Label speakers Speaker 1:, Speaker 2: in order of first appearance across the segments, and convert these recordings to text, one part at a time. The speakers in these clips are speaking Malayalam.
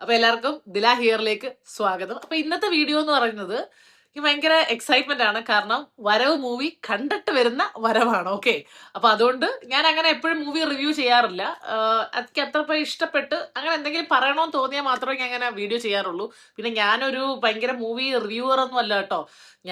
Speaker 1: അപ്പൊ എല്ലാവർക്കും ദില ഹിയറിലേക്ക് സ്വാഗതം. അപ്പൊ ഇന്നത്തെ വീഡിയോ എന്ന് പറയുന്നത് എനിക്ക് ഭയങ്കര എക്സൈറ്റ്മെന്റ് ആണ്. കാരണം വരവ് മൂവി കണ്ടിട്ട് വരുന്ന വരവാണ്. ഓക്കെ, അപ്പൊ അതുകൊണ്ട് ഞാൻ അങ്ങനെ എപ്പോഴും മൂവി റിവ്യൂ ചെയ്യാറില്ല. എനിക്ക് അത്ര ഇഷ്ടപ്പെട്ട് അങ്ങനെ എന്തെങ്കിലും പറയണമെന്ന് തോന്നിയാൽ മാത്രമേ ഞാൻ അങ്ങനെ വീഡിയോ ചെയ്യാറുള്ളൂ. പിന്നെ ഞാനൊരു ഭയങ്കര മൂവി റിവ്യൂവർ ഒന്നും അല്ല കേട്ടോ.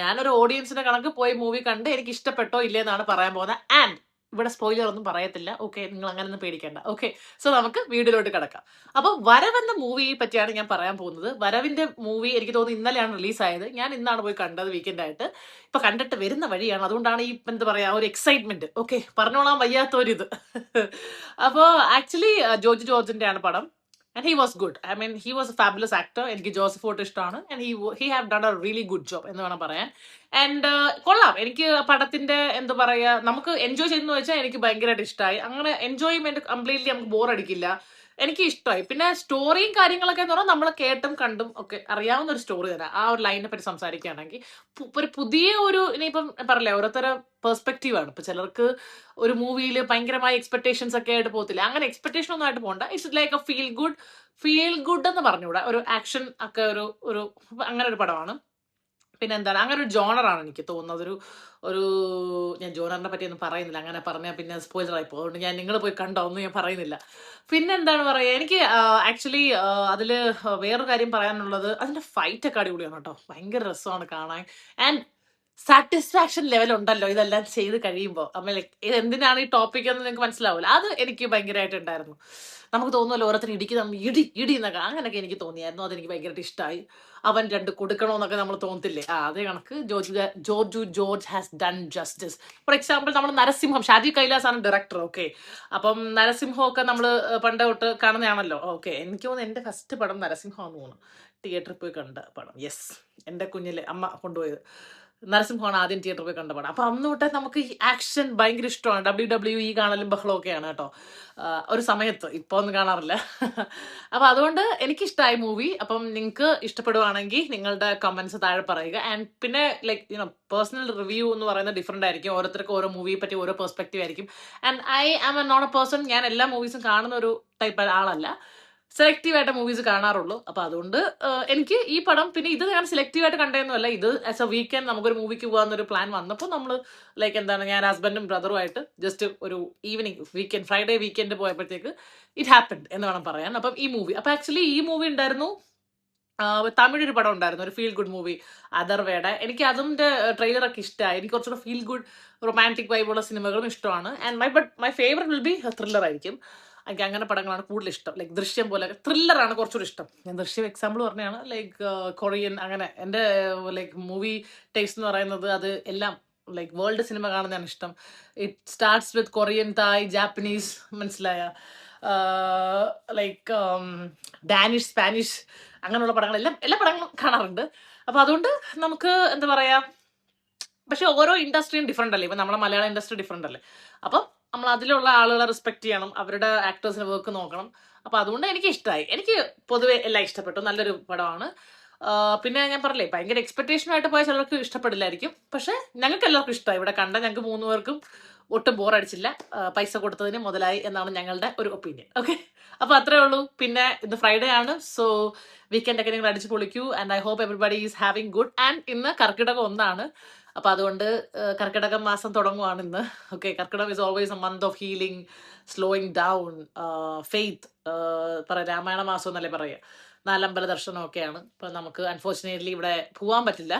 Speaker 1: ഞാനൊരു ഓഡിയൻസിന്റെ കണക്ക് പോയി മൂവി കണ്ട് എനിക്ക് ഇഷ്ടപ്പെട്ടോ ഇല്ലേന്നാണ് പറയാൻ പോകുന്നത്. ആൻഡ് ഇവിടെ സ്പോയിലർ ഒന്നും പറയത്തില്ല. ഓക്കെ, നിങ്ങൾ അങ്ങനെ ഒന്നും പേടിക്കേണ്ട. ഓക്കെ, സോ നമുക്ക് വീഡിയോയിലോട്ട് കിടക്കാം. അപ്പൊ വരവെന്ന മൂവിയെ പറ്റിയാണ് ഞാൻ പറയാൻ പോകുന്നത്. വരവിന്റെ മൂവി എനിക്ക് തോന്നുന്നു ഇന്നലെയാണ് റിലീസായത്. ഞാൻ ഇന്നാണ് പോയി കണ്ടത്, വീക്കെൻഡ് ആയിട്ട്. ഇപ്പൊ കണ്ടിട്ട് വരുന്ന വഴിയാണ്. അതുകൊണ്ടാണ് ഈ എന്താ പറയാ ഒരു എക്സൈറ്റ്മെന്റ്. ഓക്കെ, പറഞ്ഞോളാൻ വയ്യാത്തൊരിത്. അപ്പോ ആക്ച്വലി ജോർജ് ജോർജിന്റെ ആണ് പടം. And he was good. I mean he was A fabulous actor. എനിക്ക് ജോസഫ് ഫോർട്ട് ഇഷ്ടമാണ്. And he have done A really good job എന്ന് വേണം പറയാൻ. ആൻഡ് കൊള്ളാം. എനിക്ക് പടത്തിന്റെ എന്താ പറയാ നമുക്ക് എൻജോയ് ചെയ്യുന്ന വെച്ചാൽ എനിക്ക് ഭയങ്കരമായിട്ട് ഇഷ്ടമായി. അങ്ങനെ എൻജോയ്മെന്റ് കംപ്ലീറ്റ്ലി നമുക്ക് ബോർ അടിക്കില്ല. എനിക്ക് ഇഷ്ടമായി. പിന്നെ സ്റ്റോറിയും കാര്യങ്ങളൊക്കെ എന്ന് പറഞ്ഞാൽ നമ്മൾ കേട്ടും കണ്ടും ഒക്കെ അറിയാവുന്ന ഒരു സ്റ്റോറി തരാം. ആ ഒരു ലൈനെ പറ്റി സംസാരിക്കുകയാണെങ്കിൽ ഒരു പുതിയ ഒരു ഇനിയിപ്പം പറയില്ലേ ഓരോരുത്തര പെർസ്പെക്റ്റീവ് ആണ്. ഇപ്പൊ ചിലർക്ക് ഒരു മൂവിയിൽ ഭയങ്കരമായ എക്സ്പെക്ടേഷൻസ് ഒക്കെ ആയിട്ട് പോകത്തില്ല. അങ്ങനെ എക്സ്പെക്ടേഷൻ ഒന്നും ആയിട്ട് പോകണ്ട. It's like A feel good എന്ന് പറഞ്ഞുകൂടാ. ഒരു ആക്ഷൻ ഒക്കെ ഒരു അങ്ങനെ ഒരു പടമാണ്. പിന്നെ എന്താണ് അങ്ങനെ ഒരു ജോണറാണ് എനിക്ക് തോന്നുന്നത്. ഒരു ഞാൻ ജോണറിനെ പറ്റി ഒന്നും പറയുന്നില്ല. അങ്ങനെ പറഞ്ഞാൽ പിന്നെ സ്പോയിലർ ആയി പോകും. അതുകൊണ്ട് ഞാൻ നിങ്ങൾ പോയി കണ്ടോ ഒന്നും ഞാൻ പറയുന്നില്ല. പിന്നെ എന്താണ് പറയുക, എനിക്ക് ആക്ച്വലി അതില് വേറൊരു കാര്യം പറയാനുള്ളത്, അതിന്റെ ഫൈറ്റ് ഒക്കെ അടിപൊളിയാണ് കേട്ടോ. ഭയങ്കര രസമാണ് കാണാൻ. ആൻഡ് സാറ്റിസ്ഫാക്ഷൻ ലെവൽ ഉണ്ടല്ലോ ഇതെല്ലാം ചെയ്ത് കഴിയുമ്പോൾ. അമ്മ ലൈക്ക് ഇത് എന്തിനാണ് ഈ ടോപ്പിക് എന്ന് നിങ്ങൾക്ക് മനസ്സിലാവില്ല. അത് എനിക്ക് ഭയങ്കരമായിട്ടുണ്ടായിരുന്നു. നമുക്ക് തോന്നുമല്ലോ ഓരോരുത്തർ ഇടിക്ക് നമ്മൾ ഇടി എന്നൊക്കെ, അങ്ങനെയൊക്കെ എനിക്ക് തോന്നിയായിരുന്നു. അതെനിക്ക് ഭയങ്കരമായിട്ട് ഇഷ്ടമായി. അവൻ രണ്ട് കൊടുക്കണമെന്നൊക്കെ നമ്മൾ തോന്നത്തില്ലേ, അതേ കണക്ക് George has done justice. For example നമ്മൾ നരസിംഹം, ഷാജി കൈലാസ് ആണ് ഡയറക്ടർ. ഓക്കെ, അപ്പം നരസിംഹം ഒക്കെ നമ്മൾ പണ്ട് തൊട്ട് കാണുന്നതാണല്ലോ. ഓക്കെ, എനിക്ക് തോന്നുന്നു എൻ്റെ ഫസ്റ്റ് പടം നരസിംഹമാണെന്ന് തോന്നുന്നു. തിയേറ്ററിൽ പോയി കണ്ട പടം. യെസ്, എൻ്റെ കുഞ്ഞിലെ അമ്മ കൊണ്ടുപോയത് നരസിംഹമാണ് ആദ്യം തിയേറ്ററിൽ പോയി കണ്ട പടം. അപ്പൊ അന്ന് തൊട്ടേ നമുക്ക് ഈ ആക്ഷൻ ഭയങ്കര ഇഷ്ടമാണ്. WWE കാണലും ബഹളവും ഒക്കെയാണ് കേട്ടോ ഒരു സമയത്ത്. ഇപ്പൊ ഒന്നും കാണാറില്ല. അപ്പൊ അതുകൊണ്ട് എനിക്കിഷ്ടമായി മൂവി. അപ്പം നിങ്ങൾക്ക് ഇഷ്ടപ്പെടുവാണെങ്കിൽ നിങ്ങളുടെ കമന്റ്സ് താഴെ പറയുക. ആൻഡ് പിന്നെ ലൈക്ക് പേഴ്സണൽ റിവ്യൂ എന്ന് പറയുന്നത് ഡിഫറെന്റ് ആയിരിക്കും. ഓരോരുത്തർക്ക് ഓരോ മൂവിയെ പറ്റി ഓരോ പെർസ്പെക്റ്റീവ് ആയിരിക്കും. And I am a not a person, ഞാൻ എല്ലാ മൂവീസും കാണുന്ന ഒരു ടൈപ്പ് ആളല്ല. സെലക്റ്റീവ് ആയിട്ട് മൂവീസ് കാണാറുള്ളൂ. അപ്പൊ അതുകൊണ്ട് എനിക്ക് ഈ പടം, പിന്നെ ഇത് ഞാൻ സെലക്റ്റീവ് ആയിട്ട് കണ്ടതൊന്നുമല്ല. ഇത് ആസ് എ വീക്കെൻഡ് നമുക്കൊരു മൂവിക്ക് പോകാന്നൊരു പ്ലാൻ വന്നപ്പോൾ നമ്മൾ ലൈക്ക് എന്താണ് ഞാൻ ഹസ്ബൻഡും ബ്രദറും ആയിട്ട് ജസ്റ്റ് ഒരു ഈവനിങ് വീക്കെൻഡ് ഫ്രൈഡേ വീക്കെൻഡ് പോയപ്പോഴത്തേക്ക് ഇറ്റ് ഹാപ്പൻഡ് എന്ന് വേണം പറയാൻ. അപ്പം ഈ മൂവി, അപ്പൊ ആക്ച്വലി ഈ മൂവി ഉണ്ടായിരുന്നു തമിഴ് ഒരു പടം ഉണ്ടായിരുന്നു, ഒരു ഫീൽ ഗുഡ് മൂവി, അതർവേടെ. എനിക്ക് അതിന്റെ ട്രെയിലറൊക്കെ ഇഷ്ടമായി. എനിക്ക് കുറച്ചുകൂടെ ഫീൽ ഗുഡ് റൊമാൻറ്റിക് വൈബുള്ള സിനിമകളും ഇഷ്ടമാണ്. And my favourite will be thriller ആയിരിക്കും. എനിക്ക് അങ്ങനെ പടങ്ങളാണ് കൂടുതൽ ഇഷ്ടം. ലൈക്ക് ദൃശ്യം പോലെ ത്രില്ലറാണ് കുറച്ചുകൂടി ഇഷ്ടം. ഞാൻ ദൃശ്യം എക്സാമ്പിൾ പറഞ്ഞാണ്. ലൈക്ക് കൊറിയൻ, അങ്ങനെ എൻ്റെ ലൈക്ക് മൂവി ടേസ്റ്റ് എന്ന് പറയുന്നത് അത് എല്ലാം ലൈക്ക് വേൾഡ് സിനിമ കാണുന്നതാണ് ഇഷ്ടം. It starts with Korean, Thai, Japanese, മനസ്സിലായ ലൈക്ക് ഡാനിഷ്, സ്പാനിഷ്, അങ്ങനെയുള്ള പടങ്ങളെല്ലാം എല്ലാ പടങ്ങളും കാണാറുണ്ട്. അപ്പൊ അതുകൊണ്ട് നമുക്ക് എന്താ പറയാ, പക്ഷെ ഓരോ ഇൻഡസ്ട്രിയും ഡിഫറെന്റ് അല്ലേ. ഇപ്പൊ നമ്മളെ മലയാള ഇൻഡസ്ട്രി ഡിഫറെന്റ് അല്ലേ. അപ്പം നമ്മൾ അതിലുള്ള ആളുകളെ റെസ്പെക്ട് ചെയ്യണം, അവരുടെ ആക്ടേഴ്സിന്റെ വർക്ക് നോക്കണം. അപ്പൊ അതുകൊണ്ട് എനിക്ക് ഇഷ്ടമായി. എനിക്ക് പൊതുവെ എല്ലാം ഇഷ്ടപ്പെട്ടു. നല്ലൊരു പടമാണ്. പിന്നെ ഞാൻ പറഞ്ഞില്ലേ ഭയങ്കര എക്സ്പെക്ടേഷനായിട്ട് പോയ ചിലർക്ക് ഇഷ്ടപ്പെടില്ലായിരിക്കും. പക്ഷെ ഞങ്ങൾക്ക് എല്ലാവർക്കും ഇഷ്ടമായി. ഇവിടെ കണ്ട ഞങ്ങൾക്ക് 3 പേർക്കും ഒട്ടും ബോറടിച്ചില്ല. പൈസ കൊടുത്തതിന് മുതലായി എന്നാണ് ഞങ്ങളുടെ ഒരു ഒപ്പീനിയൻ. ഓക്കെ, അപ്പൊ അത്രേ ഉള്ളൂ. പിന്നെ ഇന്ന് ഫ്രൈഡേ ആണ്. സോ വീക്കെൻഡ് ഒക്കെ നിങ്ങൾ അടിച്ചു പൊളിക്കൂ. And I hope everybody is having good. And ഇന്ന് കർക്കിടകം 1 അപ്പൊ അതുകൊണ്ട് കർക്കിടകം മാസം തുടങ്ങുവാണ് ഇന്ന്. Okay, Karkidakam is always a month of healing, slowing down, faith. പറയാം രാമായണ മാസം എന്നല്ലേ പറയുക. 4 അമ്പല ദർശനമൊക്കെയാണ്. ഇപ്പൊ നമുക്ക് അൺഫോർച്ചുനേറ്റ്ലി ഇവിടെ പോവാൻ പറ്റില്ല.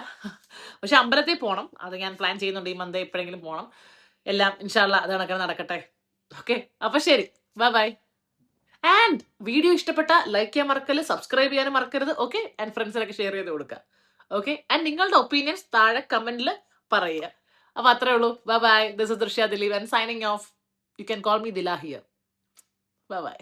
Speaker 1: പക്ഷെ അമ്പലത്തിൽ പോകണം. അത് ഞാൻ പ്ലാൻ ചെയ്യുന്നുണ്ട്. ഈ മന്ത് എപ്പോഴെങ്കിലും പോകണം. എല്ലാം ഇൻഷാല്ല അത് കണക്കെ നടക്കട്ടെ. ഓക്കെ, അപ്പൊ ശരി, ബൈ. ആൻഡ് വീഡിയോ ഇഷ്ടപ്പെട്ട ലൈക്ക് ചെയ്യാൻ മറക്കരുത്, സബ്സ്ക്രൈബ് ചെയ്യാനും മറക്കരുത്. ഓക്കെ, ആൻഡ് ഫ്രണ്ട്സിനൊക്കെ ഷെയർ ചെയ്ത് കൊടുക്കുക. ഓക്കെ, ആൻഡ് നിങ്ങളുടെ ഒപ്പീനിയൻസ് താഴെ കമന്റിൽ പറയുക. അപ്പൊ അത്രേ ഉള്ളൂ. By. This is Drishya Dileep and signing off. You can call me Dila here. By.